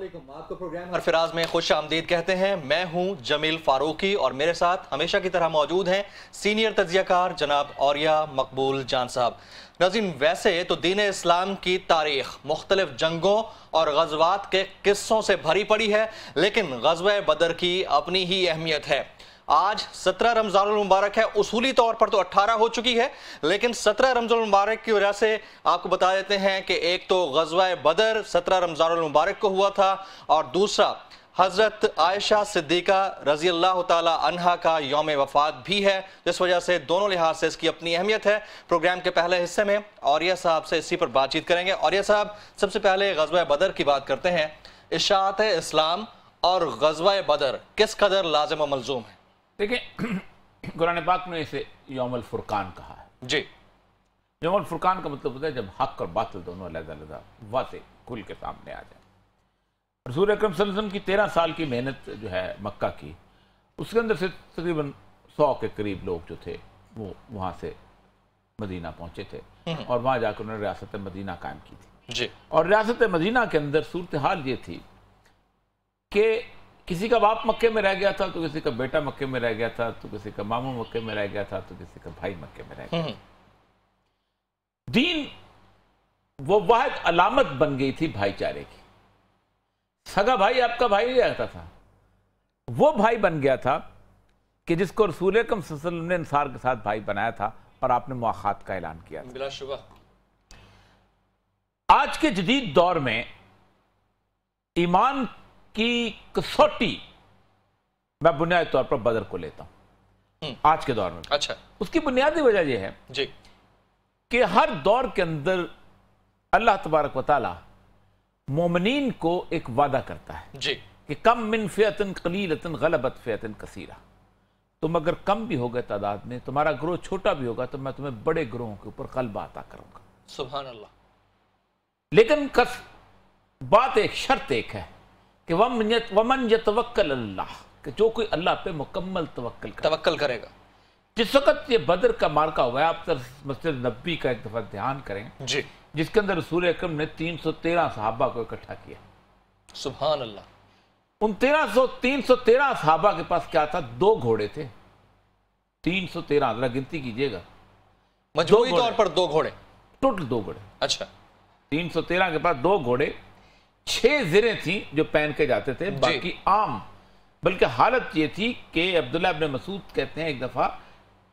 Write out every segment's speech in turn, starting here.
अस्सलामुअलैकुम। आपको प्रोग्राम हरफराज में खुश आमदीद कहते हैं। मैं हूं जमील फारूकी और मेरे साथ हमेशा की तरह मौजूद हैं सीनियर तज्जियाकार जनाब औरिया मकबूल जान साहब। नाज़रीन, वैसे तो दीन इस्लाम की तारीख मुख्तलिफ जंगों और गज़वात के किस्सों से भरी पड़ी है, लेकिन ग़ज़वा बदर की अपनी ही अहमियत है। आज 17 रमज़ानुल मुबारक है। उसूली तौर पर तो 18 हो चुकी है, लेकिन 17 रमज़ानुल मुबारक की वजह से आपको बता देते हैं कि एक तो ग़ज़वा बदर 17 रमज़ानुल मुबारक को हुआ था और दूसरा हज़रत आयशा सिद्दीक़ा रज़ी अल्लाह ताला अन्हा का यौम वफ़ात भी है, जिस वजह से दोनों लिहाज से इसकी अपनी अहमियत है। प्रोग्राम के पहले हिस्से में औरिया साहब से इसी पर बातचीत करेंगे। औरिया साहब, सबसे पहले ग़ज़वा बदर की बात करते हैं। इशाअत इस्लाम और ग़ज़वा बदर किस कदर लाज़िम व मलज़ूम है? देखिए, कुरान पाक ने इसे यौमुल फुरकान कहा है। जी, यौमुल फुरकान का मतलब होता है जब हक और बातिल दोनों अलग-अलग वाज़ेह खुल के सामने आ जाए। रसूल अकरम सल्लल्लाहु अलैहि वसल्लम की 13 साल की मेहनत जो है मक्का की, उसके अंदर से तकरीबन 100 के करीब लोग जो थे वो वहाँ से मदीना पहुँचे थे और वहाँ जाकर उन्होंने रियासत मदीना कायम की थी। जी। और रियासत मदीना के अंदर सूरत हाल ये थी कि किसी का बाप मक्के में रह गया था, तो किसी का बेटा मक्के में रह गया था, तो किसी का मामू मक्के में रह गया था, तो किसी का भाई मक्के में रह गया। दीन वो वाहिद अलामत बन गई थी भाईचारे की। सगा भाई आपका भाई नहीं रहता था, वो भाई बन गया था कि जिसको रसूल अकरम सल्लल्लाहु अलैहि वसल्लम ने अंसार के साथ भाई बनाया था और आपने मुआखात का ऐलान किया था। बिलाशुबा आज के जदीद दौर में ईमान की कसौटी मैं बुनियादी तौर पर बदर को लेता हूं आज के दौर में। अच्छा, उसकी बुनियादी वजह यह है जी कि हर दौर के अंदर अल्लाह तबारक व तआला मोमिनीन को एक वादा करता है जी कि कम मिन फियतिन कलीलतिन गलबत फियतिन कसीरा। तुम अगर कम भी हो गए तादाद में, तुम्हारा ग्रोह छोटा भी होगा, तो मैं तुम्हें बड़े ग्रोहों के ऊपर गलबा अता करूंगा। सुभान अल्लाह। लेकिन बात एक शर्त एक है कि वमन यतवक्कल अल्लाह, कि जो कोई अल्लाह पे मुकम्मल तवक्कल करेगा। जिस वक्त ये बदर का मार्का हुआ है, आप मस्जिद नबी का एक दफा ध्यान करें जी, जिसके अंदर रसूल अकरम ने 313 सहाबा को इकट्ठा किया। सुभान अल्लाह। उन 313 सहाबा के पास क्या था? 2 घोड़े थे। 313, जरा गिनती कीजिएगा, मजबूरी तौर पर 2 घोड़े, टोटल 2 घोड़े। अच्छा, 313 के पास 2 घोड़े, 6 ज़िरें थी जो पहन के जाते थे, बाकी आम। बल्कि हालत ये थी कि अब्दुल्लाह इब्न मसूद कहते हैं एक दफा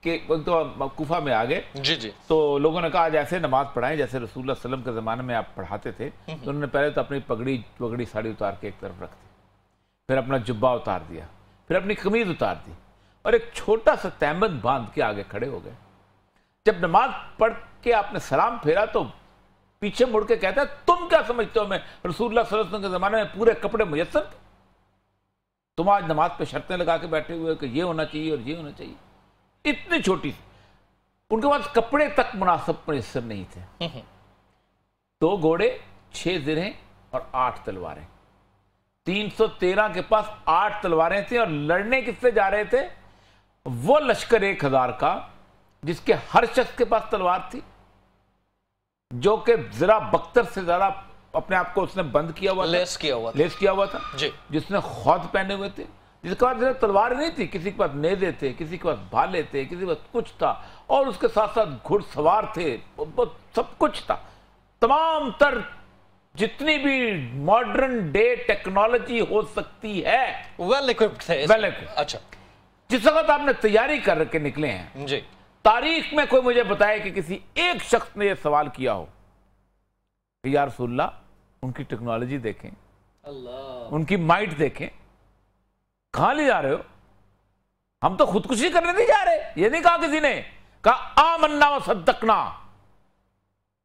कि तो कुफा में आ गए जी जी, तो लोगों ने कहा आज ऐसे नमाज पढ़ाएं जैसे रसूलुल्लाह सल्लल्लाहु अलैहि वसल्लम के ज़माने में आप पढ़ाते थे। तो उन्होंने पहले तो अपनी पगड़ी साड़ी उतार के एक तरफ रख दी, फिर अपना जुब्बा उतार दिया, फिर अपनी कमीज उतार दी और एक छोटा सा तहमद बांध के आगे खड़े हो गए। जब नमाज पढ़ के आपने सलाम फेरा तो पीछे मुड़ के कहता है, तुम क्या समझते हो मैं रसूलुल्लाह सल्लल्लाहु अलैहि वसल्लम के ज़माने में पूरे कपड़े मुयस्सर थे? तुम आज नमाज पे शर्तें लगा के बैठे हुए कि ये होना चाहिए और ये होना चाहिए। इतनी छोटी सी, उनके पास कपड़े तक मुनासिब मुयस्सर नहीं थे। 2 घोड़े, 6 ज़िरें और 8 तलवारें। 313 के पास 8 तलवारें थी और लड़ने किससे जा रहे थे? वो लश्कर 1000 का जिसके हर शख्स के पास तलवार थी, जो कि जरा बख्तर से ज्यादा अपने आप को उसने बंद किया हुआ, लेस किया हुआ था जी, जिसने खौद पहने हुए थे, जिसके पास तलवार नहीं थी, किसी के पास नेज़े थे, किसी के पास भाले थे, किसी के पास कुछ था, और उसके साथ साथ घुड़सवार थे, सब कुछ था। तमाम तर जितनी भी मॉडर्न डे टेक्नोलॉजी हो सकती है वेल इक्विप्ड थे। Well equipped. अच्छा, जिस वक्त आपने तैयारी करके निकले हैं जी, तारीख में कोई मुझे बताए कि किसी एक शख्स ने यह सवाल किया हो कि या रसूलल्लाह उनकी टेक्नोलॉजी देखें, अल्लाह, उनकी माइट देखें, कहां ले जा रहे हो? हम तो खुदकुशी करने नहीं जा रहे। ये नहीं कहा किसी ने, कहा आमन्ना व सद्दकना,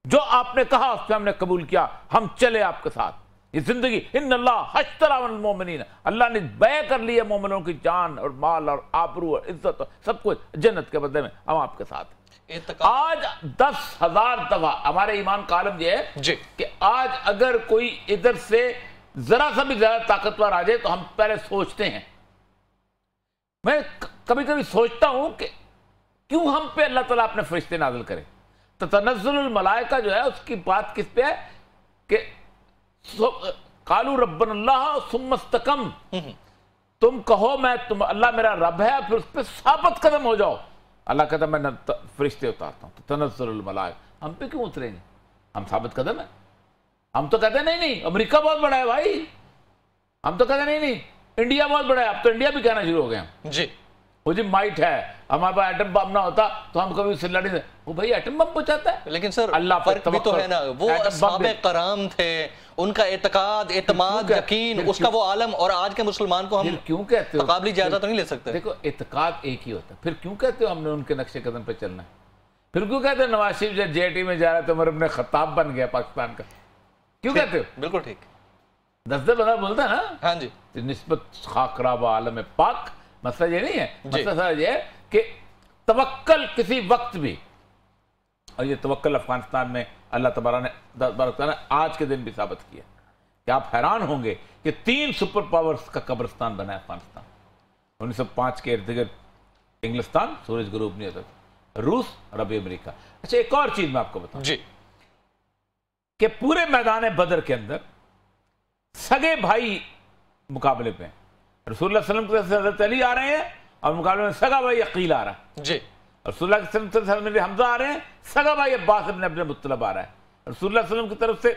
जो आपने कहा उस पर हमने कबूल किया, हम चले आपके साथ। ये जिंदगी इन्नल्लाह हश्तरा मिनल मोमिनीन, अल्लाह ने बै कर लिया मोमिनों की जान और माल और आबरू और इज्जत और सब कुछ जन्नत के बदले में, हम आपके साथ। आज 10,000 दफा हमारे ईमान का आलम यह है जी कि आज अगर कोई इधर से जरा सा भी ज्यादा ताकतवर आ जाए तो हम पहले सोचते हैं। मैं कभी कभी सोचता हूं कि क्यों हम पे अल्लाह ताला अपने फरिश्ते नाज़िल करे। तो तनज़्ज़ुलुल मलाइका जो है उसकी बात किस पे है कि कालू रब्बन अल्लाह सुम्मस्तकम, तुम कहो मैं तुम अल्लाह मेरा रब है, फिर उस पर साबित कदम हो जाओ। अल्लाह कहता मैं फरिश्ते उतारता हूँ, तो तनज़्ज़ुलुल मलाइका, हम पे क्यों उतरेंगे, हम साबित कदम है। हम तो कहते नहीं नहीं अमेरिका बहुत बड़ा है भाई, हम तो कहते नहीं नहीं इंडिया बहुत बड़ा है, अब तो इंडिया भी कहना शुरू हो गया जी, वो जी माइट है, हमारे पास एटम बम ना होता तो हम कभी उससे लड़े नहीं। वो भाई एटम बम पहुंचाता है, लेकिन सर अल्लाह फर्क भी तो है ना, वो असहाबे कराम थे, उनका एतकाद, एतमाद, यकीन, उसका वो आलम, और आज के मुसलमान को हम क्यों कहते हो तकाबली जायजा तो नहीं ले सकते। देखो एतकाद एक ही होता है, फिर क्यों कहते हो हमने उनके नक्शे कदम पे चलना है, फिर क्यों कहते हो नवाज शरीफ जब JIT में जा रहा है तो उमर इब्न खत्ताब बन गया पाकिस्तान का, क्यों कहते हो। बिल्कुल ठीक, 10 बंदा बोलता है ना। हाँ जी, निस्बत खाकरा व आलम पाक, मसला ये नहीं है, मसला ये है कि तवक्कल किसी वक्त भी, और ये तवक्कल अफगानिस्तान में अल्लाह तबारक ने आज के दिन भी साबित किया कि आप हैरान होंगे कि 3 सुपर पावर्स का कब्रिस्तान बना है अफगानिस्तान। 1905 के इर्द गिर्द इंग्लिस्तान, सूरज ग्रुप नहीं होता था, रूस और अभी अमेरिका। अच्छा एक और चीज मैं आपको बताऊं जी, कि पूरे मैदान बदर के अंदर सगे भाई मुकाबले पे, रसूलुल्लाह सल्लल्लाहु अलैहि वसल्लम हज़रत अली आ रहे हैं और मुकाबले में सगा भाई अकील आ रहा है जी, रसूलुल्लाह सल्लल्लाहु अलैहि वसल्लम में हमजा आ रहे हैं, सगा भाई अब्बास इब्न अब्दुल मुत्तलिब आ रहा है, रसूलुल्लाह सल्लल्लाहु अलैहि वसल्लम की तरफ से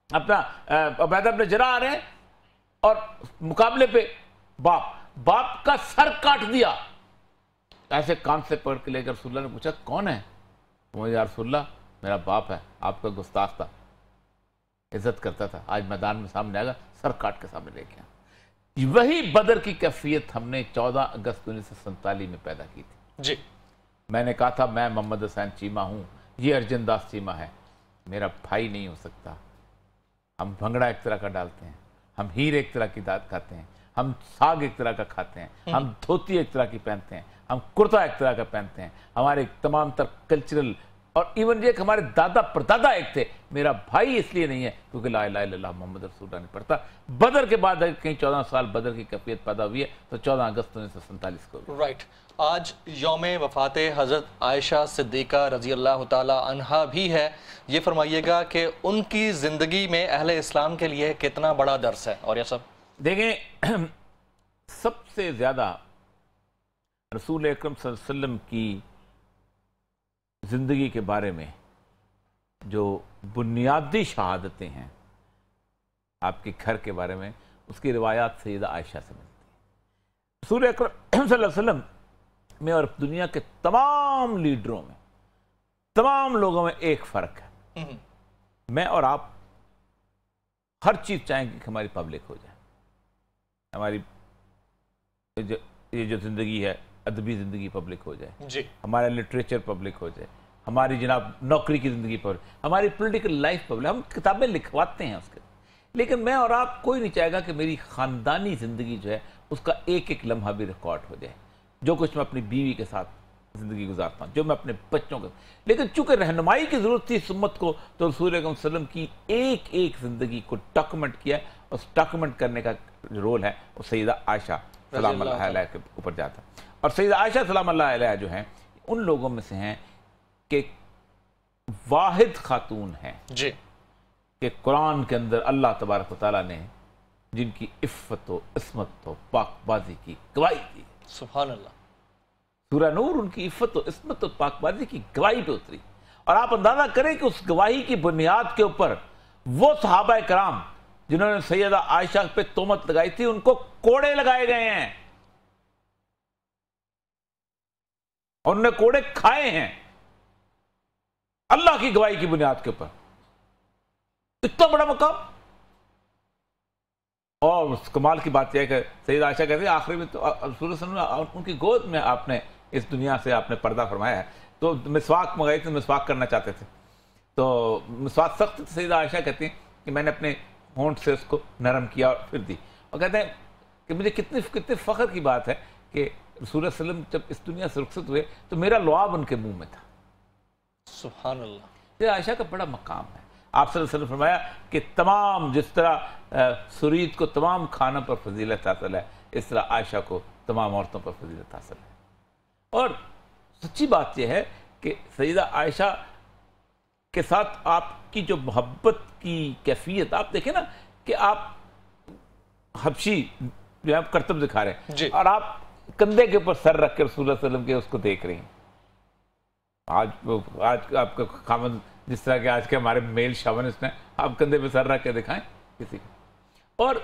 अपना उबैदा इब्न जर्राह आ रहे हैं, और मुकाबले पे बाप का सर काट दिया, ऐसे कान से पकड़ के लेकर रसूलुल्लाह ने पूछा कौन है, तो या रसूलुल्लाह मेरा बाप है, आपका गुस्ताख था, इज्जत करता था, आज मैदान में सामने आएगा, सर काट के सामने लेके आया। वही बदर की कैफियत हमने 14 अगस्त 1947 में पैदा की थी। जी, मैंने कहा था मैं मोहम्मद हुसैन चीमा हूं, ये अर्जन दास चीमा है, मेरा भाई नहीं हो सकता। हम भंगड़ा एक तरह का डालते हैं, हम हीर एक तरह की दात खाते हैं, हम साग एक तरह का खाते हैं, हम धोती एक तरह की पहनते हैं, हम कुर्ता एक तरह का पहनते हैं, हमारे तमाम तर कल्चरल, और इवन ये हमारे दादा परदादा एक थे। मेरा भाई इसलिए नहीं है क्योंकि ला इलाहा इल्लल्लाह मोहम्मद रसूलुल्लाह नहीं पढ़ता। बदर के बाद अगर कहीं 14 साल बदर की कैफियत पैदा हुई है तो 14 अगस्त 1947 को। राइट, आज यौम वफ़ात हज़रत आयशा सिद्दीक़ा रज़ी अल्लाह ताला अन्हा भी है। ये फरमाइएगा कि उनकी ज़िंदगी में अहले इस्लाम के लिए कितना बड़ा दर्स है। और यह सब देखें, सबसे ज़्यादा रसूल अकरम सल्लल्लाहु अलैहि वसल्लम की ज़िंदगी के बारे में जो बुनियादी शहादतें हैं आपके घर के बारे में, उसकी रिवायात सैयदा आयशा से मिलती है। रसूल अकरम सल्लल्लाहु अलैहि वसल्लम में और दुनिया के तमाम लीडरों में, तमाम लोगों में एक फ़र्क है, मैं और आप हर चीज़ चाहेंगे कि हमारी पब्लिक हो जाए, हमारी ये जो ज़िंदगी है अदबी ज़िंदगी पब्लिक हो जाए जी, हमारा लिटरेचर पब्लिक हो जाए, हमारी जनाब नौकरी की ज़िंदगी पब्लिक, हमारी पॉलिटिकल लाइफ पब्लिक, हम किताबें लिखवाते हैं उसके। लेकिन मैं और आप कोई नहीं चाहेगा कि मेरी ख़ानदानी ज़िंदगी जो है उसका एक एक लम्हा भी रिकॉर्ड हो जाए, जो कुछ मैं अपनी बीवी के साथ ज़िंदगी गुजारता हूँ, जो मैं अपने बच्चों के। लेकिन चूंकि रहनुमाई की ज़रूरत थी इस उम्मत को, तो रसूल अकरम सल्लल्लाहु अलैहि वसल्लम की एक एक ज़िंदगी को डॉक्यूमेंट किया, और उस डॉक्यूमेंट करने का रोल है वो सैयदा आयशा सलाम अल्लाह अलैहा के ऊपर जाता है। और सैयदा आयशा सलाम अल्लाह अलैहा जो हैं उन लोगों में से हैं कि वाहिद खातून हैं जी, कि कुरान के अंदर अल्लाह तबारक व तआला ने जिनकी इफ़्फ़त व इस्मत व पाकबाजी की गवाही दी। सुभान अल्लाह। सूरह नूर उनकी इफ़्फ़त व इस्मत व पाकबाजी की गवाही पे उतरी, और आप अंदाजा करें कि उस गवाही की बुनियाद के ऊपर वो सहाबा कराम जिन्होंने सैयदा आयशा पे तोहमत लगाई थी, उनको कोड़े लगाए गए हैं और उन्होंने कोड़े खाए हैं अल्लाह की गवाही की बुनियाद के ऊपर। इतना बड़ा मकाम। और उस कमाल की बात यह है कि सैयदा आयशा कहती है आखिरी में तो रसूल सल्लल्लाहु अलैहि वसल्लम उनकी गोद में आपने इस दुनिया से आपने पर्दा फरमाया है, तो मिसवाक मंगाई थी, मिसवाक करना चाहते थे, तो मिसवाक सख्त। सैयदा आयशा कहती हैं कि मैंने अपने होंठ से उसको नरम किया और फिर दी, और कहते हैं कि मुझे कितने फ़ख्र की बात है कि रसूल सल्लम जब इस दुनिया से रुखसत हुए तो मेरा लुआब उनके मुंह में था। सुभान अल्लाह। ये आयशा का बड़ा मकाम है। आप सल्लल्लाहु अलैहि वसल्लम फरमाया कि तमाम जिस तरह सुरीद को तमाम खानों पर फजीलत हासिल है, इस तरह आयशा को तमाम औरतों पर फजीलत हासिल है। और सच्ची बात यह है कि सैयदा आयशा के साथ आपकी जो मोहब्बत की कैफियत आप देखें ना, कि आप हबशी जो है करतब दिखा रहे हैं जी। और आप कंधे के ऊपर सर रख कर रसूल सल्लल्लाहु अलैहि वसल्लम के उसको देख रही हैं। आज आपका खामन जिस तरह के आज के हमारे मेल शावनिस्ट हैं, आप कंधे पे सर रख के दिखाएं किसी को। और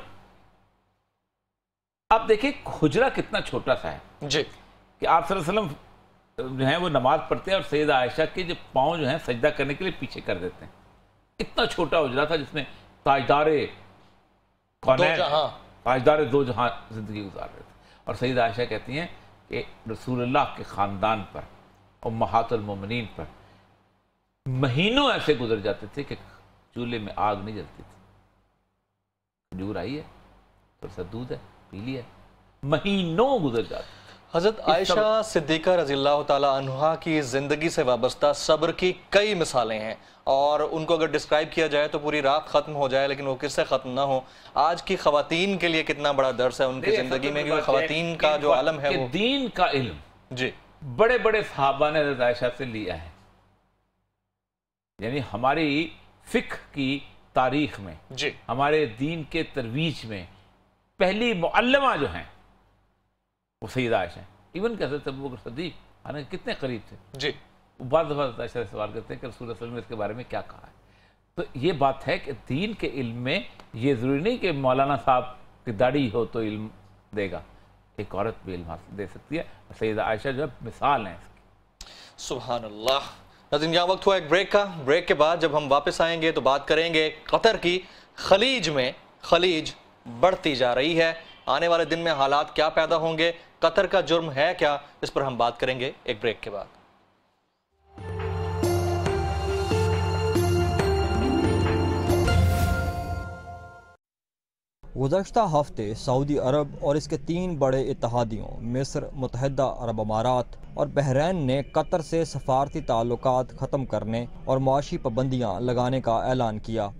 आप देखिए हुजरा कितना छोटा सा है जी कि आप सल्लल्लाहु अलैहि वसल्लम जो है वो नमाज पढ़ते हैं और सैयदा आयशा के जो पाँव जो है सजदा करने के लिए पीछे कर देते हैं। इतना छोटा हुजरा था जिसमें ताजदारे ताजदारे दो जहां जिंदगी गुजार रहे थे। और सैयदा आयशा कहती हैं कि रसूलुल्लाह के ख़ानदान पर और उम्महातुल मोमिनीन पर महीनों ऐसे गुजर जाते थे कि चूल्हे में आग नहीं जलती थी। खजूर आई है, थोड़ा सा दूध है, पी लिया, महीनों गुजर जाते। हज़रत आयशा सिद्दीक़ा रज़ियल्लाहु ताला अन्हा की ज़िंदगी से वाबस्ता सब्र की कई मिसालें हैं और उनको अगर डिस्क्राइब किया जाए तो पूरी रात ख़त्म हो जाए, लेकिन वो किससे ख़त्म ना हो। आज की ख़वातीन के लिए कितना बड़ा दर्स है उनकी ज़िंदगी में, क्योंकि ख़वातीन का जो आलम है वो दीन का इल्म जी बड़े बड़े सहाबा ने हज़रत आयशा से लिया है। यानी हमारी फ़िक़्ह की तारीख़ में, जी हमारे दीन के तरवीज में पहली मुअल्लिमा जो हैं वो सैयदा आयशा। इवन कहते थे अबू बकर सिद्दीक़ हालांकि कितने करीब थे जी, बार दफ़ा आयशा से सवाल करते हैं कि रसूल सल्लल्लाहु अलैहि वसल्लम ने इसके बारे में क्या कहा है। तो ये बात है कि दीन के इल्म में ये ज़रूरी नहीं कि मौलाना साहब की दाढ़ी हो तो इल्म देगा, एक औरत भी इल्म हासिल दे सकती है। सैयदा आयशा जो है मिसाल है इसकी। सुभान अल्लाह। नाज़रीन, यहाँ वक्त हुआ एक ब्रेक का। ब्रेक के बाद जब हम वापस आएंगे तो बात करेंगे कतर की खलीज में खलीज बढ़ती जा रही है, आने वाले दिन में हालात क्या पैदा होंगे, कतर का जुर्म है क्या, इस पर हम बात करेंगे एक ब्रेक के बाद। गुज़श्ता हफ्ते सऊदी अरब और इसके 3 बड़े इत्तेहादियों मिस्र, मुत्तहिदा अरब अमारात और बहरैन ने कतर से सफारती ताल्लुकात ख़त्म करने और मुआशी पाबंदियाँ लगाने का ऐलान किया।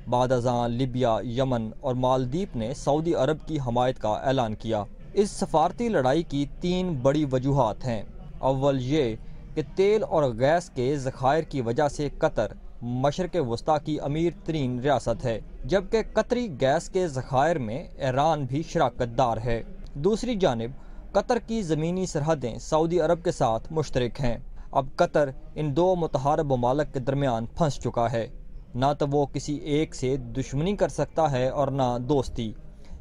बाद अज़ां लिबिया, यमन और मालदीव ने सऊदी अरब की हमायत का ऐलान किया। इस सफारती लड़ाई की 3 बड़ी वजूहात हैं। अव्वल ये कि तेल और गैस के ज़खायर की वजह से कतर मशरक़ वस्ता की अमीर तरीन रियासत है, जबकि कतरी गैस के ज़खायर में ईरान भी शराकतदार है। दूसरी जानिब कतर की ज़मीनी सरहदें सऊदी अरब के साथ मुश्तरक हैं। अब कतर इन 2 मुतहारब ममालिक के दरमियान फंस चुका है। ना तो वो किसी एक से दुश्मनी कर सकता है और ना दोस्ती,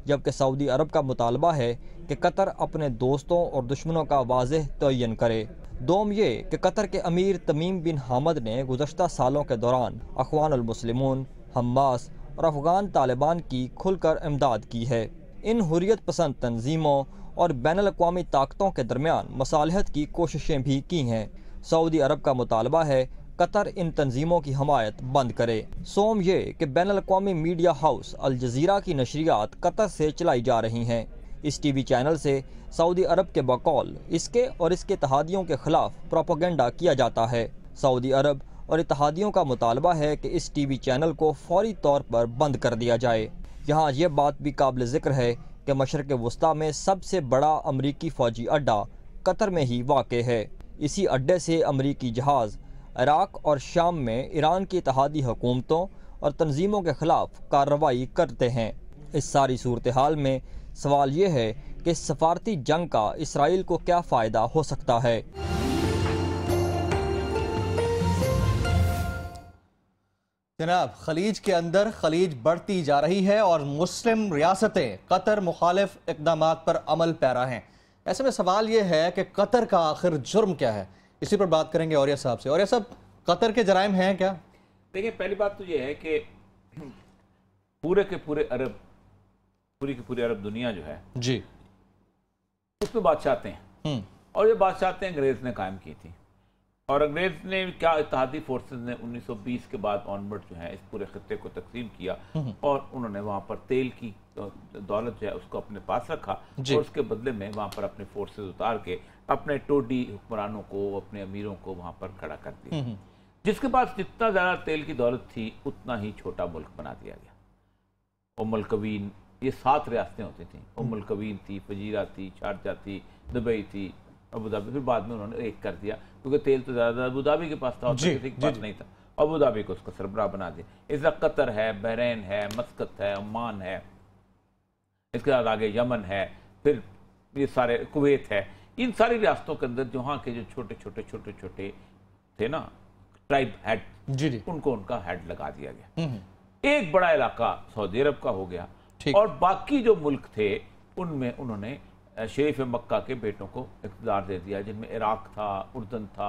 जबकि सऊदी अरब का मुतालबा है कि कतर अपने दोस्तों और दुश्मनों का वाज़ेह तयन करे। दोम ये कि कतर के अमीर तमीम बिन हामद ने गुज़श्ता सालों के दौरान अख़वानुल मुस्लिमून, हमास और अफ़गान तालिबान की खुलकर इमदाद की है। इन हुर्रियत पसंद तंजीमों और बैनुल अक़वामी ताकतों के दरमियान मसालहत की कोशिशें भी की हैं। सऊदी अरब का मुतालबा है कतर इन तंजीमों की हमायत बंद करे। सोम ये कि बैनुल अक़वामी मीडिया हाउस अल जज़ीरा की नशरियात कतर से चलाई जा रही हैं। इस टीवी चैनल से सऊदी अरब के बकौल इसके और इसके इत्तेहादियों के ख़िलाफ़ प्रोपेगेंडा किया जाता है। सऊदी अरब और इत्तेहादियों का मुतालबा है कि इस टीवी चैनल को फौरी तौर पर बंद कर दिया जाए। यहाँ यह बात भी काबिल ज़िक्र है कि मशरक़ वस्ता में सबसे बड़ा अमरीकी फ़ौजी अड्डा कतर में ही वाक़ है। इसी अड्डे से अमरीकी जहाज़ इराक़ और शाम में ईरान की इत्तेहादी हुकूमतों और तंजीमों के ख़िलाफ़ कार्रवाई करते हैं। इस सारी सूरत हाल में सवाल ये है कि सफारती जंग का इसराइल को क्या फ़ायदा हो सकता है। जनाब, खलीज के अंदर खलीज बढ़ती जा रही है और मुस्लिम रियासतें कतर मुखालिफ इक़दामात पर अमल पैरा हैं। ऐसे में सवाल ये है कि कतर का आखिर जुर्म क्या है, इसी पर बात करेंगे औरिया साहब से। औरिया साहब, कतर के जराइम हैं क्या? देखिए, पहली बात तो ये है कि पूरे के पूरे अरब, पूरी की पूरी अरब दुनिया जो है जी, उसमें बादशाहते हैं और ये बादशाहते अंग्रेज ने कायम की थी। और अंग्रेज ने क्या इत्तेहादी फोर्सेस ने 1920 के बाद ऑनवर्ड जो है इस पूरे खत्ते को तकसीम किया और उन्होंने वहाँ पर तेल की दौलत जो है उसको अपने पास रखा और उसके बदले में वहाँ पर अपने फोर्सेस उतार के अपने टोडी हुक्मरानों को, अपने अमीरों को वहाँ पर खड़ा कर दिया। जिसके पास जितना ज़्यादा तेल की दौलत थी उतना ही छोटा मुल्क बना दिया गया। उम्मुल कवीन, ये 7 रियासतें होती थी। उम्मुल कवीन थी, फजीरा थी, शारजा थी, दुबई थी, अबू धाबी। फिर बाद में उन्होंने एक कर दिया क्योंकि तेल तो ज़्यादा अबू धाबी के पास था और किसी के पास नहीं था। अबू धाबी को उसका सरबराह बना दिया। इस तरह कतर है, बहरीन है, मस्कत है, ओमान है, इसके बाद आगे यमन है, फिर ये सारे कुवैत है। इन सारी रियासतों के अंदर जहाँ के जो छोटे छोटे थे ना ट्राइब हेड, जी उनको उनका हेड लगा दिया गया। एक बड़ा इलाका सऊदी अरब का हो गया और बाकी जो मुल्क थे उनमें उन्होंने शरीफ मक्का के बेटों को इख्तियार दे दिया, जिनमें इराक था, उर्दन था,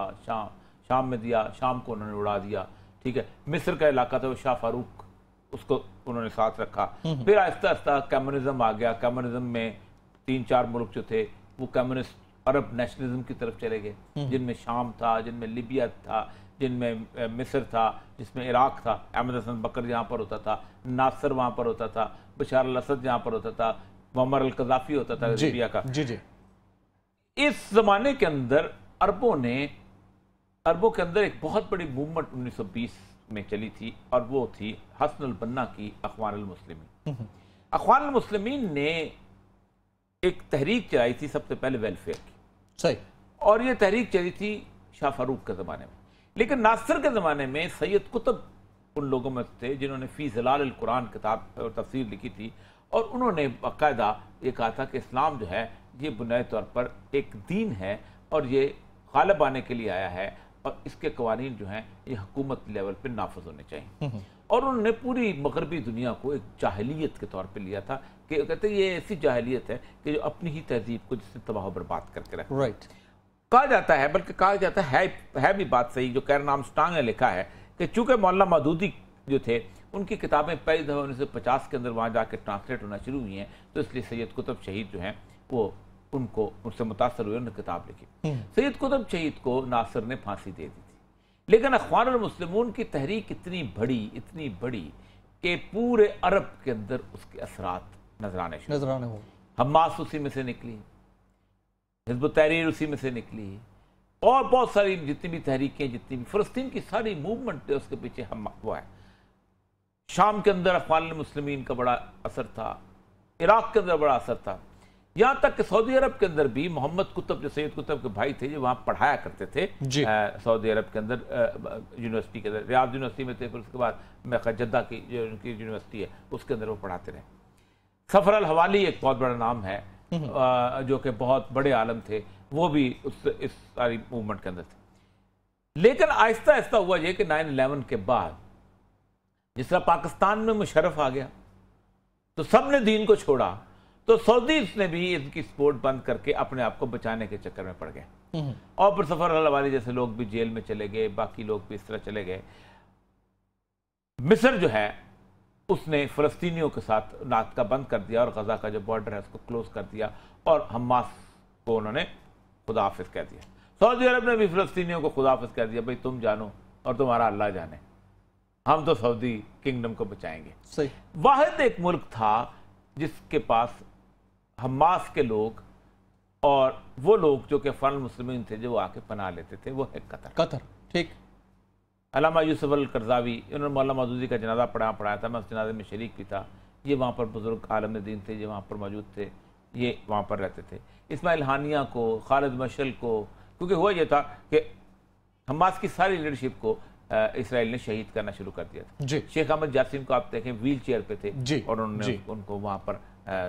शाम में दिया, शाम को उन्होंने उड़ा दिया। ठीक है, मिस्र का इलाका था वो शाह फारूक, उसको उन्होंने साथ रखा। फिर आहिस्ता आहिस्ता कम्युनिज्म आ गया। कम्युनिज्म में 3-4 मुल्क जो थे वो कम्युनिस्ट अरब नेशनलिज्म की तरफ चले गए, जिनमें शाम था, जिनमें लिबिया था, जिनमें मिस्र था, जिसमें इराक था। अहमद हसन बकर यहाँ पर होता था, नासर वहाँ पर होता था, बशार अल असद यहाँ पर होता था, मुअम्मर अल कज़ाफ़ी होता था लिबिया का। जी। इस जमाने के अंदर अरबों के अंदर एक बहुत बड़ी मूवमेंट 1920 में चली थी और वो थी हसन अल बन्ना की अख़वान अल मुस्लिमीन। अख़वान अल मुस्लिमीन ने एक तहरीक चलाई थी सबसे पहले वेलफेयर की, सही, और ये तहरीक चली थी शाह फारूक के ज़माने में। लेकिन नासिर के ज़माने में सैयद कुतुब उन लोगों में थे जिन्होंने फ़ी ज़िलाल अल कुरान किताब और तफसीर लिखी थी, और उन्होंने बाकायदा ये कहा था कि इस्लाम जो है ये बुनियादी तौर पर एक दीन है और ये गालिब आने के लिए आया है, और इसके कवानीन जो हैं ये हुकूमत लेवल पर नाफज होने चाहिए। और उन्होंने पूरी मगरबी दुनिया को एक जाहिलियत के तौर पे लिया था कि कहते ये ऐसी जाहिलियत है कि जो अपनी ही तहजीब को जिससे तबाह बर्बाद करके रखे। राइट, कहा जाता है, बल्कि कहा जाता है भी बात सही, जो कैरन आर्मस्ट्रांग ने लिखा है कि चूंकि मौलाना मौदूदी जो थे उनकी किताबें पहली दफ़ा 1950 के अंदर वहाँ जाकर ट्रांसलेट होना शुरू हुई हैं, तो इसलिए सैयद कुतुब शहीद जो हैं वो उनको उनसे मुतासर हुए, उन्होंने किताब लिखी। सैयद कुतुब शहीद को नासिर ने फांसी दे दी थी, लेकिन अख़वान अल मुस्लिमून की तहरीक इतनी बड़ी कि पूरे अरब के अंदर उसके असरात नजराने हो। हमास उसी में से निकली, हिज़्ब तहरीर उसी में से निकली, और बहुत सारी जितनी भी तहरीकें, जितनी भी फ़लस्तीन की सारी मूवमेंट है उसके पीछे हम वो है। शाम के अंदर अख़वान अल मुस्लिमीन का बड़ा असर था, इराक के अंदर बड़ा असर था, यहाँ तक कि सऊदी अरब के अंदर भी मोहम्मद कुतुब जो सैयद कुतुब के भाई थे जो वहाँ पढ़ाया करते थे सऊदी अरब के अंदर यूनिवर्सिटी के अंदर, रियाद यूनिवर्सिटी में थे, फिर उसके बाद मैं जद्दा की जो उनकी यूनिवर्सिटी है उसके अंदर वो पढ़ाते रहे। सफ़र अल हवाली एक बहुत बड़ा नाम है जो कि बहुत बड़े आलम थे, वो भी इस सारी मूवमेंट के अंदर थे। लेकिन आहिस्ता आहिस्ता हुआ ये कि 9/11 के बाद जिस तरह पाकिस्तान में मुशर्रफ आ गया तो सब ने दीन को छोड़ा, तो सऊदीज़ ने भी इनकी सपोर्ट बंद करके अपने आप को बचाने के चक्कर में पड़ गए, और फिर सफ़र अल हवाली जैसे लोग भी जेल में चले गए, बाकी लोग भी इस तरह चले गए। मिस्र जो है उसने फ़लस्तीनियों के साथ नाता बंद कर दिया और गज़ा का जो बॉर्डर है उसको क्लोज कर दिया, और हमास को उन्होंने खुदाफिज कह दिया। सऊदी अरब ने भी फ़लस्तीनियों को खुदाफिज कह दिया, भाई तुम जानो और तुम्हारा अल्लाह जाने, हम तो सऊदी किंगडम को बचाएंगे। सही, वाहिद एक मुल्क था जिसके पास हमास के लोग और वो लोग जो कि अफ़गान मुस्लिमीन थे जो वो आके पनाह लेते थे, वो है कतर। ठीक, अल्लामा यूसुफ अल करज़ावी, इन्होंने मौलाना मौदूदी का जनाजा पढ़ाया था, मैं उस जनाजे में शरीक भी था। ये वहाँ पर बुजुर्ग आलम दीन थे, ये वहाँ पर मौजूद थे, ये वहाँ पर रहते थे। इस्माइल हानिया को, खालिद मशल को, क्योंकि हुआ ये था कि हमास की सारी लीडरशिप को इसराइल ने शहीद करना शुरू कर दिया था। शेख अहमद जासिम को आप देखें व्हील चेयर पे थे और उन्होंने उनको वहाँ पर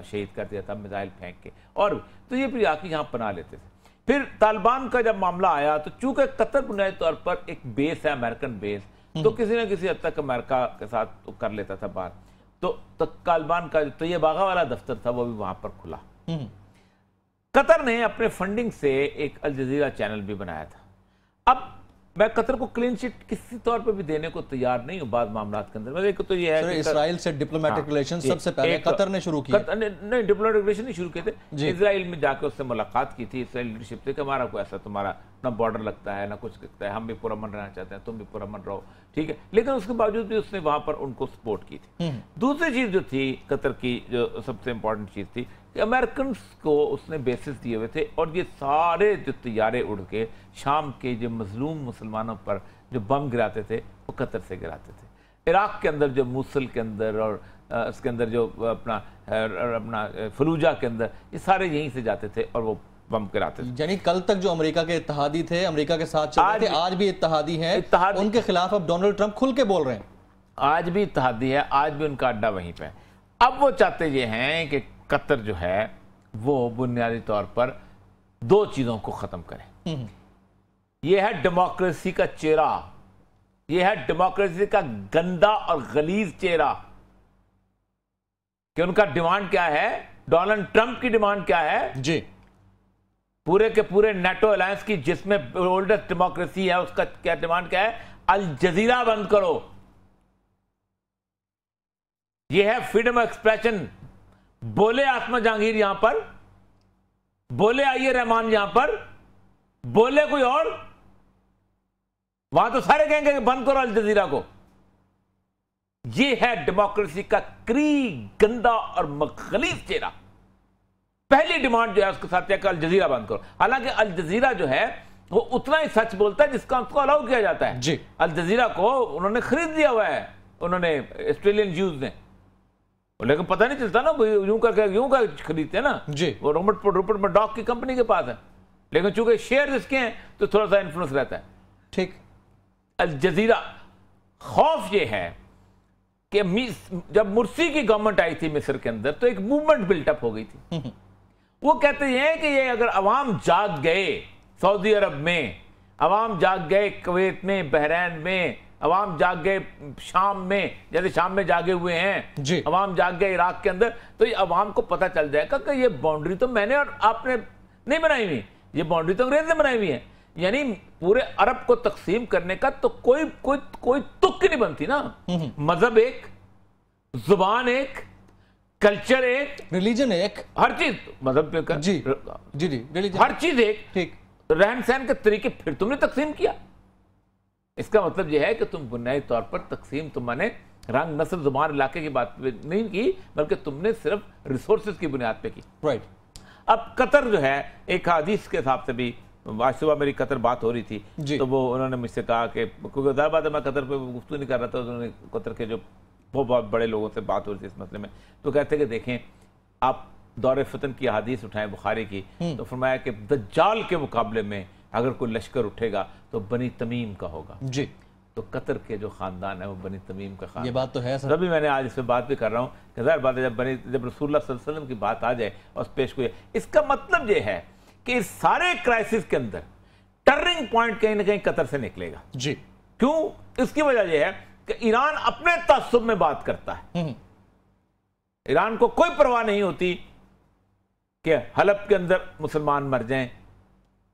शहीद कर दिया था मिसाइल फेंक के, और तो ये फिर आके यहाँ पना लेते थे। फिर तालिबान का जब मामला आया तो चूंकि कतर बुनियादी तौर पर एक बेस है, अमेरिकन बेस, तो किसी न किसी हद तक अमेरिका के साथ तो कर लेता था बात, तो तालिबान का तो ये बागा वाला दफ्तर था वो भी वहाँ पर खुला। कतर ने अपने फंडिंग से एक अल जजीरा चैनल भी बनाया था। अब मैं कतर को क्लीन चिट किसी तौर पे भी देने को तैयार नहीं हूँ बाद मामला के अंदर। एक तो ये है इसराइल से डिप्लोमेटिक रिलेशन सबसे पहले कतर ने शुरू किया, नहीं डिप्लोमेटिक रिलेशन नहीं शुरू किए थे, इसराइल में जाकर उससे मुलाकात की थी इसराइल लीडरशिप से कि हमारा कोई ऐसा तुम्हारा ना बॉर्डर लगता है ना कुछ लगता है, हम भी पुरअमन रहना चाहते हैं, तुम भी पुरअमन रहो, ठीक है। लेकिन उसके बावजूद भी उसने वहां पर उनको सपोर्ट की थी। दूसरी चीज जो थी कतर की जो सबसे इंपॉर्टेंट चीज थी कि अमेरिकन को उसने बेसिस दिए हुए थे, और ये सारे जो तैयारे उड़ के शाम के जो मजलूम मुसलमानों पर जो बम गिराते थे वो कतर से गिराते थे। इराक के अंदर जो मूसल के अंदर और उसके अंदर जो अपना फलूजा के अंदर, ये सारे यहीं से जाते थे और वो बम गिराते थे। यानी कल तक जो अमेरिका के इत्तेहादी थे, अमेरिका के साथ चल रहे थे, आज भी इत्तेहादी हैं, उनके खिलाफ अब डोनाल्ड ट्रंप खुल के बोल रहे हैं। आज भी इत्तेहादी है, आज भी उनका अड्डा वहीं पे है। अब वो चाहते ये हैं कि कतर जो है वो बुनियादी तौर पर दो चीजों को खत्म करे। ये है डेमोक्रेसी का चेहरा, ये है डेमोक्रेसी का गंदा और गलीज चेहरा। कि उनका डिमांड क्या है, डोनाल्ड ट्रंप की डिमांड क्या है जी, पूरे के पूरे नेटो अलायंस की जिसमें ओल्डेस्ट डेमोक्रेसी है, उसका क्या डिमांड क्या है, अल जजीरा बंद करो। यह है फ्रीडम ऑफ एक्सप्रेशन। बोले आसमा जहांगीर यहां पर, बोले आइए रहमान यहां पर, बोले कोई और, वहां तो सारे कहेंगे कि बंद करो अल जजीरा को। यह है डेमोक्रेसी का क्री गंदा और गलीज चेहरा। पहली डिमांड जो है उसके साथ क्या, अल जजीरा बंद करो। हालांकि अल जजीरा जो है वो उतना ही सच बोलता है जिसका उसको अलाउ किया जाता है जी। अल जजीरा को उन्होंने खरीद लिया हुआ है, उन्होंने ऑस्ट्रेलियन ज्यूज ने, लेकिन पता नहीं चलता ना, यूं का खरीदते हैं ना जी। वो रूपर्ट मर्डॉक की कंपनी के पास है, लेकिन चूंकि शेयर इसके हैं तो थोड़ा सा इन्फ्लुएंस रहता है। ठीक। अल जजीरा, खौफ ये है कि जब मुर्सी की गवर्नमेंट आई थी मिस्र के अंदर तो एक मूवमेंट बिल्टअप हो गई थी। वो कहते हैं कि ये अगर अवाम जाग गए, सऊदी अरब में अवाम जाग गए, कुवैत में, बहरैन में अवाम जाग गए, शाम में जैसे शाम में जागे हुए हैं जी, अवाम जाग गए इराक के अंदर, तो ये अवाम को पता चल जाएगा कि ये बाउंड्री तो मैंने और आपने नहीं बनाई हुई, ये बाउंड्री तो अंग्रेज ने बनाई हुई है। यानी पूरे अरब को तकसीम करने का तो कोई कोई कोई तुक नहीं बनती ना। मजहब एक, जुबान एक, कल्चर एक, रिलीजन एक, हर चीज, मजहब जी जी जी, रिलीजन, हर चीज एक, ठीक। रहन सहन के तरीके फिर तुमने तकसीम किया। इसका मतलब यह है कि तुम बुनियादी तौर पर तकसीम तुमने रंग, नस्ल, जुबान, इलाके की बात नहीं की, बल्कि तुमने सिर्फ रिसोर्सेज की बुनियाद पे की। राइट। अब कतर जो है, एक हदीस के हिसाब से भी आज सुबह मेरी कतर बात हो रही थी, तो वो उन्होंने मुझसे कहा कि क्योंकि ज़ाहिर बात है मैं कतर पे गुफ्तगू नहीं कर रहा था, उन्होंने कतर के जो बहुत बड़े लोगों से बात हो रही थी इस मसले में, तो कहते कि देखें आप दौरे फतन की हदीस उठाएं बुखारी की, तो फरमाया कि दज्जाल के मुकाबले में अगर कोई लश्कर उठेगा तो बनी तमीम का होगा जी। तो कतर के जो खानदान है वो बनी तमीम का खानदान, ये बात तो है सर। तभी मैंने आज इस पर बात भी कर रहा हूँ कि ज़ाहिर बात है जब रसूलुल्लाह सल्लल्लाहु अलैहि वसल्लम की बात आ जाए और पेश को, इसका मतलब ये है कि इस सारे क्राइसिस के अंदर टर्निंग पॉइंट कहीं ना कहीं कतर से निकलेगा जी। क्यों? इसकी वजह यह है कि ईरान अपने तअस्सुब में बात करता है। ईरान को कोई परवाह नहीं होती कि हलब के अंदर मुसलमान मर जाएं,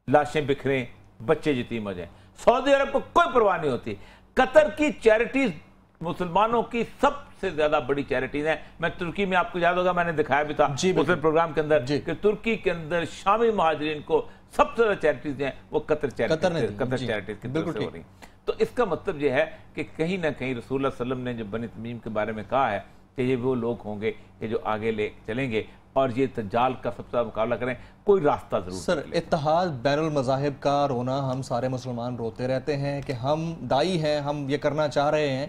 लाशें बिखरें, बच्चे यतीम हो जाएं। सऊदी अरब को कोई परवाह नहीं होती। कतर की चैरिटीज मुसलमानों की सबसे ज्यादा बड़ी चैरिटीज हैं। मैं तुर्की में, आपको याद होगा मैंने दिखाया भी था उस प्रोग्राम के अंदर कि तुर्की के अंदर शामी महाजरीन को सबसे ज्यादा चैरिटीज हैं वो कतर चैरिटीज की तरफ से हो रही। तो इसका मतलब यह है कि कहीं ना कहीं रसूलुल्लाह सल्लल्लाहु अलैहि वसल्लम ने जो बनी तमीम के बारे में कहा है कि ये वो लोग होंगे कि जो आगे ले चलेंगे और ये दज्जाल का सबसे ज्यादा मुकाबला करें, कोई रास्ता जरूर। सर, इत्तेहाद बैनुल मज़ाहिब का रोना हम सारे मुसलमान रोते रहते हैं कि हम दाई हैं, हम ये करना चाह रहे हैं,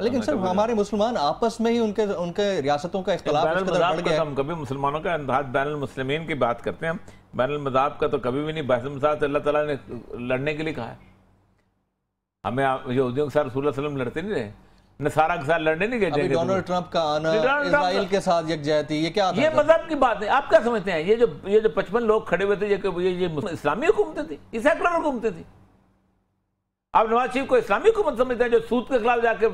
लेकिन सर हमारे मुसलमान आपस में ही उनके रियासतों का इख्तिलाफ बढ़ गया। हम कभी मुसलमानों का बैनुल मुस्लिमीन की बात करते हैं, बैनुल मज़ाहिब का तो कभी भी नहीं। अल्लाह ताला ने लड़ने के लिए कहा है हमें। यहूदियों के साथ रसूलुल्लाह सल्लल्लाहु अलैहि वसल्लम लड़ते नहीं रहे, नसारा के साथ लड़ने नहीं गए। डोनाल्ड ट्रंप का आना, इजराइल के साथ यकजहती, ये क्या? ये मजहब की बात है। आप क्या समझते हैं? ये जो 55 लोग खड़े हुए थे, ये इस्लामी हुकूमतें थी, ये सेकुलर हुकूमतें थी। आप नवाज शरीफ को इस्लामी हुकूमत समझते हैं जो सूद के खिलाफ जाके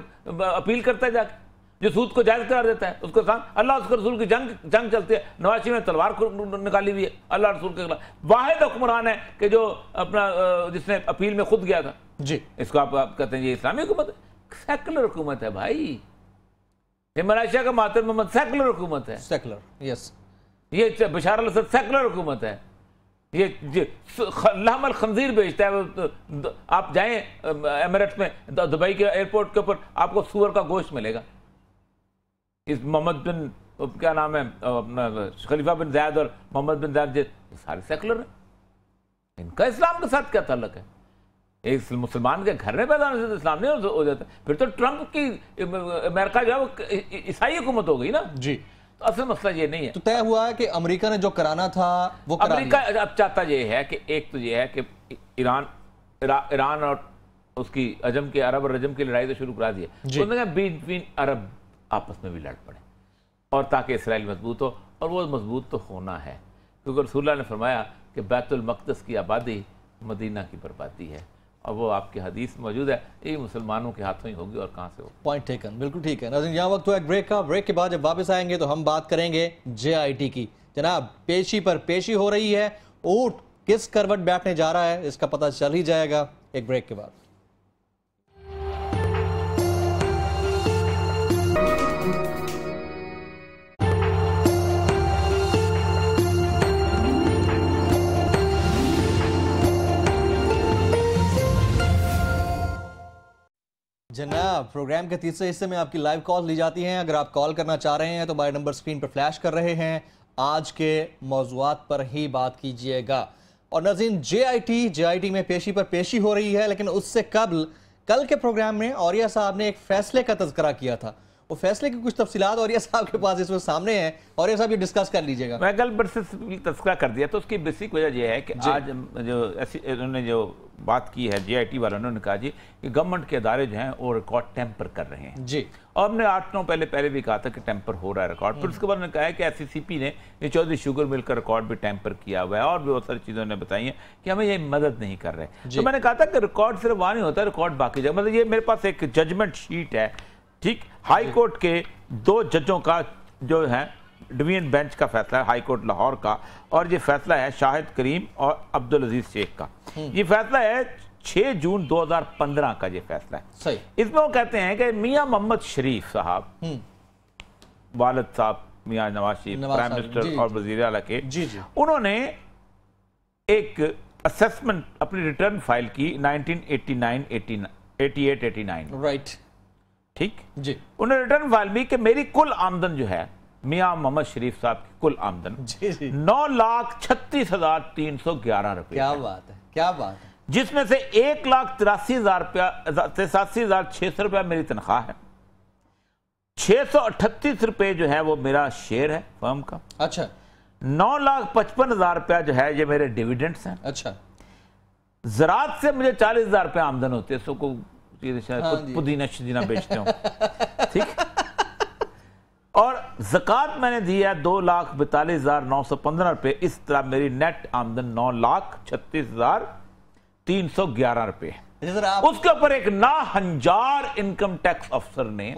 अपील करता है, जाके जो सूद को जायज करार देता है, उसके साथ अल्लाह उसके रसूल की जंग चलती है। नवाज शरीफ ने तलवार निकाली हुई है अल्लाह रसूल के खिलाफ। वाहिद हुक्मरान है कि जो अपना जिसने अपील में खुद गया था जी। इसको आप कहते हैं ये इस्लामी हुकूमत है? सेकुलर हुकूमत है भाई। ये मलेशिया का मातर मोहम्मद सेकुलर हुकूमत है। Secular, yes. ये बशार अल-असद सेकुलर हुकूमत है। ये लहमल खंजीर बेचता है। आप जाएं एमिरेट्स में, दुबई के एयरपोर्ट के ऊपर आपको सूअर का गोश्त मिलेगा। इस मोहम्मद बिन, क्या नाम है अपना, खलीफा बिन ज़ायद और मोहम्मद बिन ज़ायद सारे सेकुलर हैं। इनका इस्लाम के साथ क्या ताल्लुक है? एक मुसलमान के घर में पैदा होने से इस्लाम नहीं हो जाता। फिर तो ट्रंप की अमेरिका जो है वो ईसाई हुकूमत हो गई ना जी। तो असल मसला ये नहीं है। तो तय हुआ है कि अमेरिका ने जो कराना था वो करा अमेरिका अब चाहता ये है कि एक तो ये है कि ईरान और उसकी अजम के अरब और रजम की लड़ाई तो शुरू करा दी है, उन्होंने बीन अरब आपस में भी लड़ पड़े और ताकि इसराइल मजबूत हो, और वो मजबूत तो होना है क्योंकि रसूलुल्लाह ने फरमाया कि बैतुल मक़दस की आबादी मदीना की बर्बादी है, और वो आपकी हदीस मौजूद है, ये मुसलमानों के हाथों ही होगी और कहाँ से होगी। पॉइंट टेकन, बिल्कुल ठीक है। नाज़रीन, यहाँ वक्त हुआ एक ब्रेक का। ब्रेक के बाद जब वापस आएंगे तो हम बात करेंगे JIT की। जनाब, पेशी पर पेशी हो रही है, ऊंट किस करवट बैठने जा रहा है इसका पता चल ही जाएगा एक ब्रेक के बाद। जनाब, प्रोग्राम के तीसरे हिस्से में आपकी लाइव कॉल ली जाती हैं। अगर आप कॉल करना चाह रहे हैं तो हमारे नंबर स्क्रीन पर फ्लैश कर रहे हैं। आज के मौज़ूआत पर ही बात कीजिएगा। और नाज़रीन, JIT में पेशी पर पेशी हो रही है, लेकिन उससे कबल कल के प्रोग्राम में औरिया साहब ने एक फैसले का तज़किरा किया था। वो फैसले की कुछ तफसीलात औरिया साहब के पास इसमें सामने हैं, औरिया साहब ये डिस्कस कर लीजिएगा। मैं कल बरसे तस्करा कर दिया, तो उसकी बेसिक वजह यह है कि आज जो ऐसी उन्होंने जो बात की है JIT वालों ने, उन्होंने कहा जी कि गवर्नमेंट के अदारे जो हैं वो रिकॉर्ड टेम्पर कर रहे हैं जी, और हमने 8-9 पहले भी कहा था कि टेम्पर हो रहा है रिकॉर्ड। फिर उसके बाद उन्होंने कहा है कि SCCP ने ये चौधरी शुगर मिल का रिकॉर्ड भी टेम्पर किया हुआ है, और भी बहुत सारी चीज़ों ने बताई हैं कि हमें ये मदद नहीं कर रहे। तो मैंने कहा था कि रिकॉर्ड सिर्फ वहाँ नहीं होता, रिकॉर्ड बाकी जगह, मतलब ये मेरे पास एक जजमेंट शीट है, ठीक, हाई कोर्ट के 2 जजों का जो है डिवीजन बेंच का फैसला है, हाई कोर्ट लाहौर का, और ये फैसला है शाहिद करीम और अब्दुल अजीज शेख का। ये फैसला है 6 जून 2015 का, ये फैसला है सही। इसमें वो कहते हैं कि मियां मोहम्मद शरीफ साहब, वालिद साहब मियां नवाज शरीफ, प्राइम मिनिस्टर और वजीर आला के, उन्होंने एक असेसमेंट अपनी रिटर्न फाइल की 1988-89, राइट, ठीक जी। उन्होंने रिटर्न फाइल भी कि मेरी कुल आमदन जो है मियां मोहम्मद शरीफ साहब की कुल आमदन 9,36,311 रुपए। क्या बात है, क्या बात है। जिसमें से 1,83,000 रुपया, 83,600 रुपया मेरी तनख्वाह है, 638 रुपए जो है वो मेरा शेयर है फर्म का, अच्छा, 9,55,000 रुपया जो है ये मेरे डिविडेंड्स हैं, अच्छा, ज़राअत से मुझे 40,000 रुपया आमदन होती है, सबको पुदीना शदीना बेचते हो, ठीक। और ज़कात मैंने दी है 2,42,915 रुपए। इस तरह मेरी नेट आमदन 9,36,311 रुपए। उसके ऊपर एक नाहंजार इनकम टैक्स अफसर ने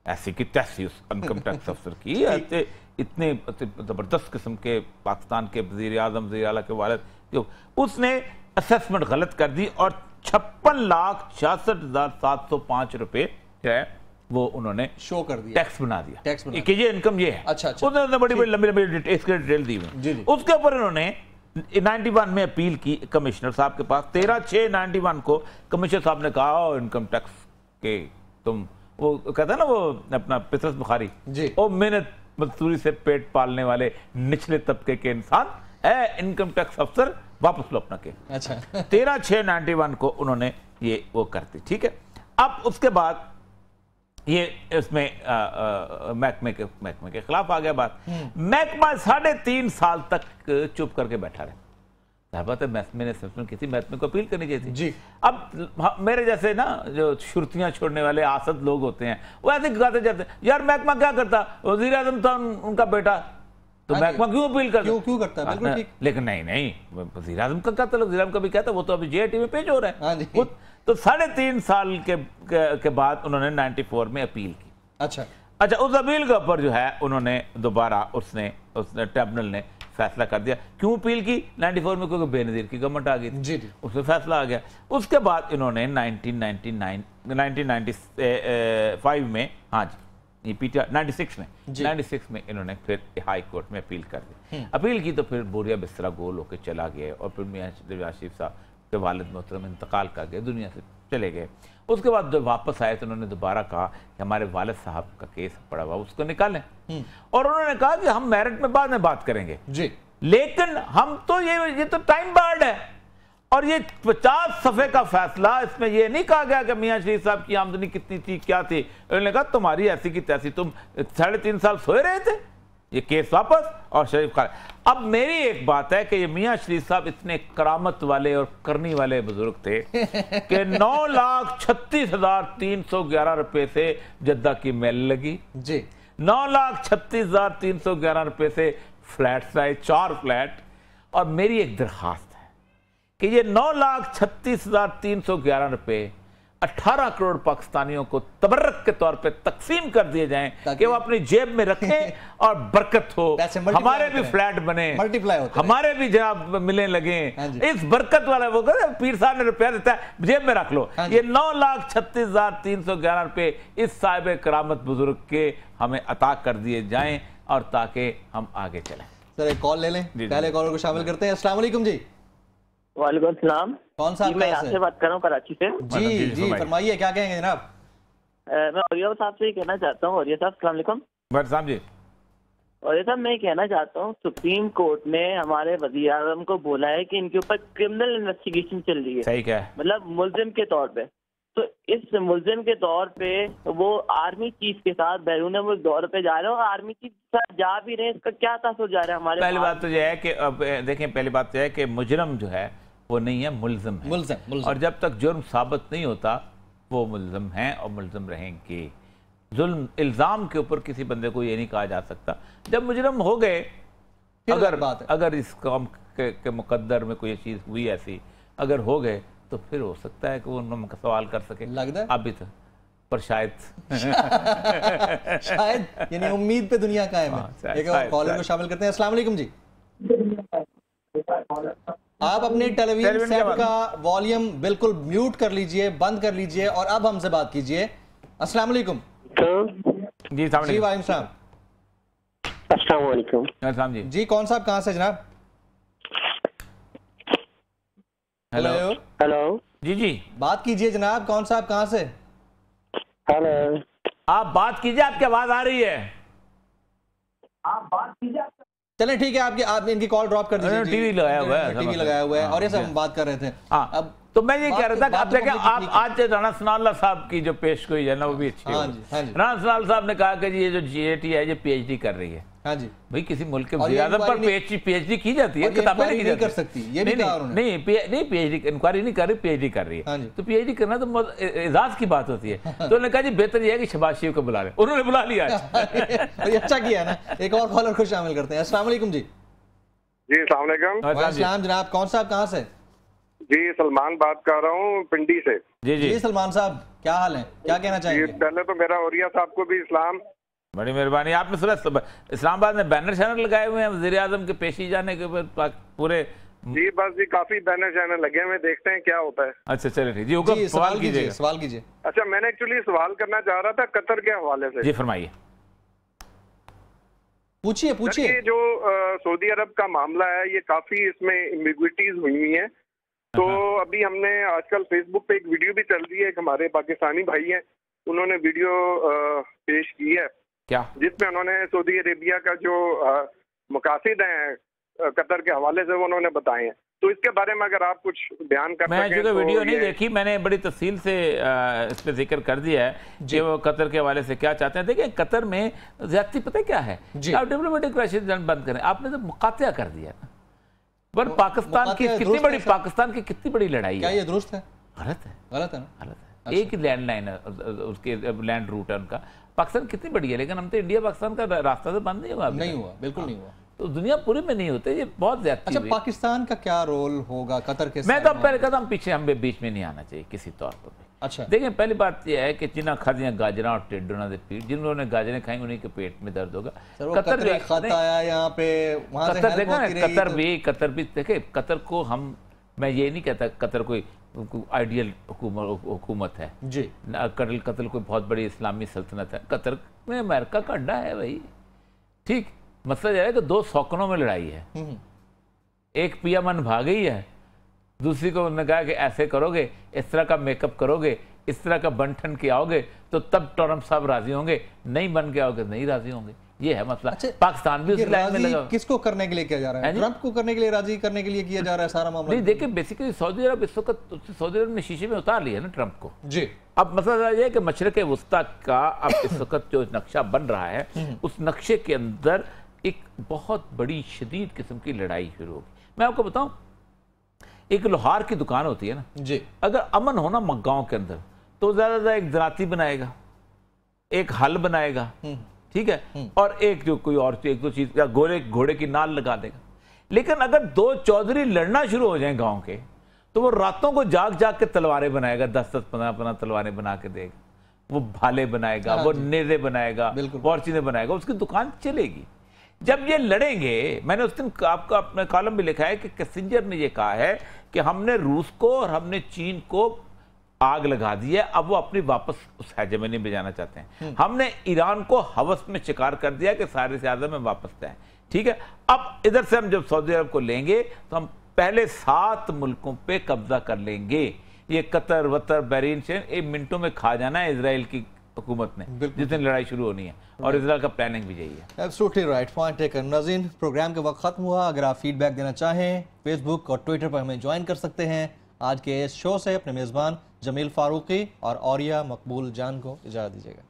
ऐसी की तैसी उस इनकम टैक्स अफसर की, इतने जबरदस्त किस्म के पाकिस्तान के वजीर आजम, वजीर आला के वालिद, जो उसने असेसमेंट गलत कर दी और 56,66,705 रुपए जो है वो उन्होंने शो कर दिया, टैक्स बना दिया, कि ये इनकम ये है। अच्छा, अच्छा। उसने बड़ी बड़ी लंबी डिटेल दी हुई। उसके ऊपर उन्होंने 91 में अपील की कमिश्नर साहब के पास। 13/6/91 को कमिश्नर साहब ने कहा इनकम टैक्स के तुम, वो कहता है ना वो अपना पितरस बुखारी, वो मेहनत मजदूरी से पेट पालने वाले निचले तबके के इंसान, इनकम टैक्स अफसर वापस लो अपना के। अच्छा। 13/6/91 को उन्होंने ये वो करती, ठीक है। अब उसके बाद ये इसमें महकमे के खिलाफ आ गया बात। महकमा 3.5 साल तक चुप करके बैठा रहे। बात है, महकमे ने की थी, महकमे को अपील करनी चाहिए थी जी। अब मेरे जैसे ना जो शुरुतियां छोड़ने वाले आसद लोग होते हैं, वो ऐसे गाते जाते हैं, यार महकमा क्या करता, वजीर आजम था उनका बेटा, तो महकमा क्यों अपील करता, क्यों करता है, बिल्कुल ठीक। लेकिन नहीं, वजीर आजम का कहता, वजीर आजम का भी कहता, वो तो अभी JIT में पेश हो रहा है। तो 3.5 साल के बाद उन्होंने 94 में अपील की। अच्छा, उस अपील के ऊपर जो है उन्होंने दोबारा उसने ट्रिब्यूनल ने फैसला कर दिया। क्यों अपील की? 94 में क्योंकि बेनजीर की गवर्नमेंट आ गई थी, उसमें फैसला आ गया। उसके बाद इन्होंने 1995 में, हाँ जी, ये पीटा 96 में इन्होंने फिर हाई कोर्ट में अपील कर दी। अपील की तो फिर बोरिया बिस्तरा गोल होकर चला गया, और फिर मियां नवाज शरीफ साहब के वालिद मोहतरम इंतकाल कर गए, दुनिया से चले गए। उसके बाद जब वापस आए तो उन्होंने दोबारा कहा कि हमारे वालिद साहब का केस पड़ा हुआ, उसको निकालें, और उन्होंने कहा कि हम मेरिट में बाद में बात करेंगे जी, लेकिन हम तो ये तो टाइम बार्ड है, और ये 50 सफ़े का फैसला, इसमें ये नहीं कहा गया कि मियाँ शरीफ साहब की आमदनी कितनी थी, क्या थी। उन्होंने कहा तुम्हारी ऐसी की तैसी, तुम 3.5 साल सोए रहे थे, ये केस वापस और शरीफ खान। अब मेरी एक बात है कि ये मियाँ शरीफ साहब इतने करामत वाले और करनी वाले बुजुर्ग थे कि 9,36,311 रुपए से जद्दा की मेल लगी जी, 9,36,311 रुपए से फ्लैट्स आए, 4 फ्लैट। और मेरी एक दरखास्त है कि ये 9,36,311 रुपए 18 करोड़ पाकिस्तानियों को तबर्रक के तौर पे तकसीम कर दिए जाएं कि वो अपनी जेब में रखें और बरकत हो, हमारे भी फ्लैट बने, मल्टीप्लाई होते, हमारे भी जनाब मिले लगे, इस बरकत वाला वो कहते पीर साहब ने रुपया देता है जेब में रख लो। ये 9,36,311 रुपए इस साहिब करामत बुजुर्ग के हमें अता कर दिए जाएं और ताकि हम आगे चलें। सर एक कॉल ले लें, पहले कॉलर को शामिल करते हैं। अस्सलाम वालेकुम जी। वालेकुम सलाम। कौन सा? मैं यहाँ से बात कर रहा हूँ, कराची से। जी जी फरमाइए, क्या कहेंगे जनाब? मैं औरिया साहब से ये कहना चाहता हूँ। औरिया साहब अस्सलाम वालेकुम। साहब जी, औरिया साहब मैं कहना चाहता हूँ, सुप्रीम कोर्ट ने हमारे वज़ीर आज़म को बोला है कि इनके ऊपर क्रिमिनल इन्वेस्टिगेशन चल रही है। सही क्या है, मतलब मुल्जिम के तौर पे। तो इस मुल्जिम के तौर पे वो आर्मी चीफ के साथ बैरून मुल्क दौरे पे जा रहे हो, आर्मी चीफ के साथ जा भी रहे हैं, इसका क्या तासुर जा रहा है हमारे? पहली बात तो यह है कि अब देखें, पहली बात तो यह है कि मुजरम जो है वो नहीं है, मुल्जिम है। मुल्जिम। और जब तक जुर्म साबित नहीं होता वो मुल्जिम हैं और मुल्जिम रहेंगे। जुल्म इल्ज़ाम के ऊपर किसी बंदे को ये नहीं कहा जा सकता। जब मुजरम हो गए, अगर इस काम के मुकद्दर में कोई चीज़ हुई ऐसी अगर हो गए तो फिर हो सकता है कि वो उनका सवाल कर सके। लगता है अभी तो पर शायद शायद यानी उम्मीद पे दुनिया कायम है। एक और कॉलर को शामिल करते हैं। अस्सलाम वालेकुम जी। आप अपने टेलीविजन सेट का वॉल्यूम बिल्कुल म्यूट कर लीजिए, बंद कर लीजिए और अब हमसे बात कीजिए। अस्सलाम वालेकुम जी। वालेकुम सलाम। अस्सलाम वालेकुम जी। जी कौन साहब कहाँ से जनाब? हेलो हेलो जी जी बात कीजिए जनाब, कौन साहब कहाँ से? हेलो आप बात कीजिए, आपकी आवाज आ रही है। आप बात कीजिए। चलें ठीक है, आप इनकी कॉल ड्रॉप कर दीजिए। टीवी लगाया हुआ है, टीवी लगाया हुआ है और ये सब हम बात कर रहे थे। अब तो मैं ये कह रहा था कि आप देखें, आप आज राना सनाउल्लाह साहब की जो पेशगोई है ना वो भी अच्छी है। राना सनाउल्लाह साहब ने कहा कि ये जो जीएटी है ये पीएचडी कर रही है। हाँ जी भाई, किसी मुल्क के वज़ीर-ए-आज़म पर पीएचडी की जाती है, किताबें नहीं की कर सकती, ये भी कहा उन्होंने। नहीं पीएचडी इंक्वायरी नहीं कर रही, पीएचडी कर रही है। तो पीएचडी करना तो एजाज की बात होती है। तो उन्होंने कहा जी बेहतर ये है कि शहबाज शरीफ को बुला लें। उन्होंने बुला लिया। अच्छा किया ना। एक और कॉलर को शामिल करते हैं। अस्सलाम वालेकुम जी। जी अस्सलाम वालेकुम जनाब, कौन साहब कहाँ से? जी सलमान बात कर रहा हूँ पिंडी से। जी सलमान साहब क्या हाल है, क्या कहना चाहेंगे? पहले तो मेरा औरिया साहब को भी इस्लाम। बड़ी मेहरबानी। आपने सुना इस्लामाबाद में बैनर शैनर लगाए हुए हैं वज़ीर आज़म के पेशी जाने के पूरे? जी बस जी काफी बैनर शैनर लगे हुए, देखते हैं क्या होता है। अच्छा चलिए ठीक जी, सवाल कीजिए। अच्छा मैंने एक्चुअली सवाल करना चाह रहा था कतर के हवाले से। जी फरमाइए, पूछिए। जो सऊदी अरब का मामला है ये काफी इसमें एम्बिग्विटीज हुई है। तो अभी हमने आजकल फेसबुक पे एक वीडियो भी चल रही है, एक हमारे पाकिस्तानी भाई हैं, उन्होंने वीडियो पेश की है क्या जिसमें उन्होंने सऊदी अरेबिया का जो मकासद हैं कतर के हवाले से वो उन्होंने बताए हैं। तो इसके बारे में अगर आप कुछ बयान कर मैं सकें। जो वीडियो नहीं देखी, मैंने बड़ी तफसील से इस पर जिक्र कर दिया है कि वो कतर के हवाले से क्या चाहते हैं। देखिए कतर में ज्यादती पता क्या है, आप डिप्लोमेटिक क्राइसिस बंद करें, आपने तो मुकातिया कर दिया ना। पर पाकिस्तान की कितनी बड़ी लड़ाई है। क्या ये दुरुस्त है? गलत है ना। एक ही लैंड लाइन है, उसके लैंड रूट है उनका। पाकिस्तान कितनी बड़ी है, लेकिन हम तो इंडिया पाकिस्तान का रास्ता तो बंद नहीं हुआ। बिल्कुल नहीं हुआ। तो दुनिया पूरी में नहीं होते, ये बहुत ज्यादा। अच्छा पाकिस्तान का क्या रोल होगा कतर के? मैं तो पहले कहता हूँ पीछे हम बीच में नहीं आना चाहिए किसी तौर पर। अच्छा देखिए पहली बात यह है कि जिन्हें खादियां गाजरा और टेडोना दे पीठ, जिन्होंने गाजरें खाएंगे उन्हीं के पेट में दर्द होगा। कतर भी खत आया यहाँ पे, कतर देखा ना, कतर भी देखे। कतर को हम, मैं ये नहीं कहता कतर कोई आइडियल हुकूमत है जी। कतर कोई बहुत बड़ी इस्लामी सल्तनत है। कतर में अमेरिका का अड्डा है भाई। ठीक, मसला यह है कि 2 सौकनों में लड़ाई है। एक पिया मन भाग गई है, दूसरी को उन्होंने कहा कि ऐसे करोगे, इस तरह का मेकअप करोगे, इस तरह का बन ठन के आओगे तो तब टॉरम साहब राजी होंगे, नहीं बन के आओगे नहीं राजी होंगे। ये है मसला। अच्छा, पाकिस्तान भी उस लाइन में लगा। किसको करने के लिए किया जा रहा है? ट्रंप को करने के लिए, राजी करने के लिए किया जा रहा है सारा मामला? नहीं, देखिए बेसिकली सऊदी अरब इस वक्त, सऊदी अरब ने शीशे में उतार लिया ना ट्रंप को जी। अब मसला यह है कि मशरक़ वुस्ता का अब इस वक्त जो नक्शा बन रहा है उस नक्शे के अंदर एक बहुत बड़ी शदीद किस्म की लड़ाई शुरू होगी। मैं आपको बताऊं, एक लोहार की दुकान होती है ना जी, अगर अमन हो ना गांव के अंदर तो ज्यादा एक दराती बनाएगा, एक हल बनाएगा, ठीक है, और एक जो कोई और एक दो चीज या घोड़े की नाल लगा देगा। लेकिन अगर दो चौधरी लड़ना शुरू हो जाए गांव के तो वो रातों को जाग जाग के तलवारें बनाएगा, 10-10, 15-15 तलवारें बना के देगा, वो भाले बनाएगा, वो नेज़े बनाएगा, और चीजें बनाएगा, उसकी दुकान चलेगी। जब ये लड़ेंगे, मैंने उस दिन आपका अपने कॉलम में लिखा है कि किसिंजर ने ये कहा है कि हमने रूस को और हमने चीन को आग लगा दी है, अब वो अपनी वापस उस हेजेमनी में जाना चाहते हैं। हमने ईरान को हवस में शिकार कर दिया कि सारे से ज्यादा में वापस जाए, ठीक है। अब इधर से हम जब सऊदी अरब को लेंगे तो हम पहले 7 मुल्कों पे कब्जा कर लेंगे। ये कतर वतर बहरीन से एक मिनटों में खा जाना है इजराइल की हुकूमत ने, जिस दिन लड़ाई शुरू होनी है, और इजराइल का प्लानिंग भी यही है। Absolutely right, point taken. नाज़रीन, प्रोग्राम का वक्त खत्म हुआ। अगर आप फीडबैक देना चाहें फेसबुक और ट्विटर पर हमें ज्वाइन कर सकते हैं। आज के इस शो से अपने मेज़बान जमील फारूकी और औरिया मकबूल जान को इजाज़त दीजिएगा।